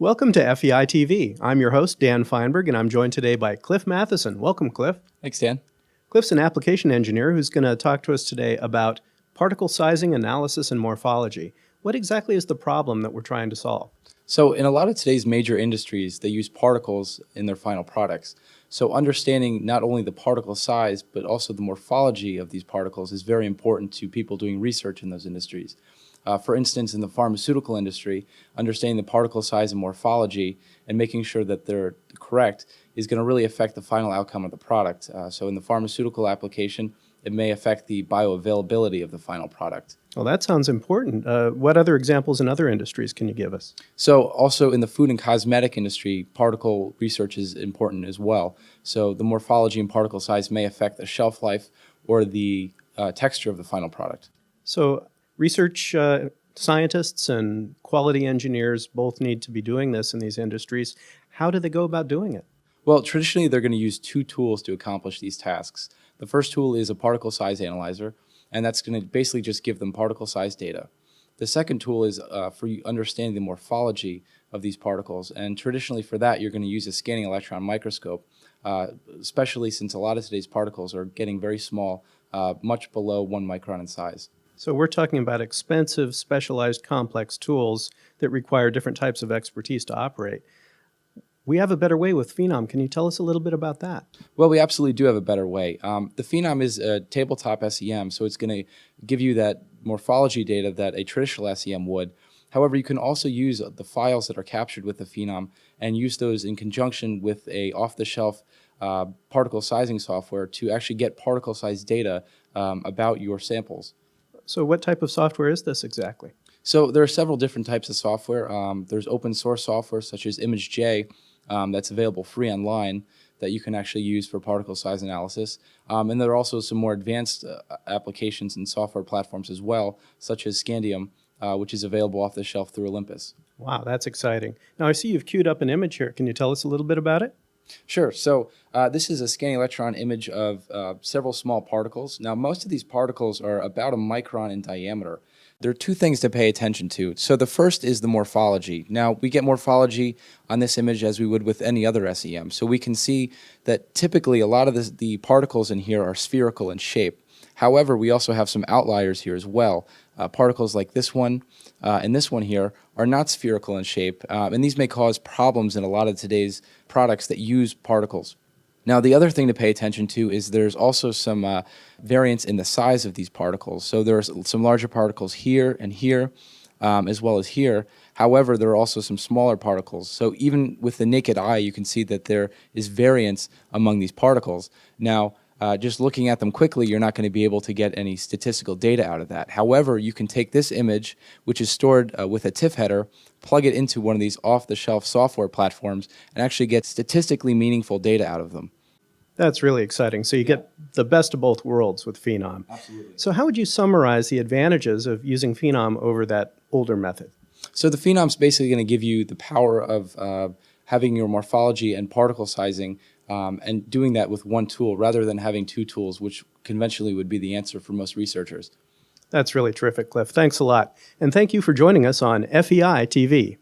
Welcome to FEI TV. I'm your host, Dan Feinberg, and I'm joined today by Cliff Matheson. Welcome, Cliff. Thanks, Dan. Cliff's an application engineer who's going to talk to us today about particle sizing, analysis, and morphology. What exactly is the problem that we're trying to solve? So in a lot of today's major industries, they use particles in their final products. So understanding not only the particle size, but also the morphology of these particles is very important to people doing research in those industries. For instance, in the pharmaceutical industry, understanding the particle size and morphology and making sure that they're correct is going to really affect the final outcome of the product. So in the pharmaceutical application, it may affect the bioavailability of the final product. Well, that sounds important. What other examples in other industries can you give us? So also in the food and cosmetic industry, particle research is important as well. So the morphology and particle size may affect the shelf life or the texture of the final product. So research scientists and quality engineers both need to be doing this in these industries. How do they go about doing it? Well, traditionally they're going to use two tools to accomplish these tasks. The first tool is a particle size analyzer, and that's going to basically just give them particle size data. The second tool is for understanding the morphology of these particles, and traditionally for that you're going to use a scanning electron microscope, especially since a lot of today's particles are getting very small, much below 1 micron in size. So we're talking about expensive, specialized, complex tools that require different types of expertise to operate. We have a better way with Phenom. Can you tell us a little bit about that? Well, we absolutely do have a better way. The Phenom is a tabletop SEM, so it's going to give you that morphology data that a traditional SEM would. However, you can also use the files that are captured with the Phenom and use those in conjunction with a off-the-shelf particle sizing software to actually get particle size data about your samples. So what type of software is this exactly? So there are several different types of software. There's open source software such as ImageJ that's available free online that you can actually use for particle size analysis. And there are also some more advanced applications and software platforms as well, such as Scandium, which is available off the shelf through Olympus. Wow, that's exciting. Now I see you've queued up an image here. Can you tell us a little bit about it? Sure. So this is a scanning electron image of several small particles. Now, most of these particles are about a micron in diameter. There are two things to pay attention to. So the first is the morphology. Now, we get morphology on this image as we would with any other SEM. So we can see that typically a lot of the particles in here are spherical in shape. However, we also have some outliers here as well. Particles like this one and this one here are not spherical in shape, and these may cause problems in a lot of today's products that use particles. Now, the other thing to pay attention to is there's also some variance in the size of these particles. So there's some larger particles here and here, as well as here. However, there are also some smaller particles. So even with the naked eye, you can see that there is variance among these particles. Now, just looking at them quickly, you're not going to be able to get any statistical data out of that. However, you can take this image, which is stored with a TIFF header, plug it into one of these off-the-shelf software platforms, and actually get statistically meaningful data out of them. That's really exciting. So you get the best of both worlds with Phenom. Absolutely. So how would you summarize the advantages of using Phenom over that older method? So the Phenom's basically going to give you the power of having your morphology and particle sizing and doing that with one tool rather than having two tools, which conventionally would be the answer for most researchers. That's really terrific, Cliff. Thanks a lot. And thank you for joining us on FEI TV.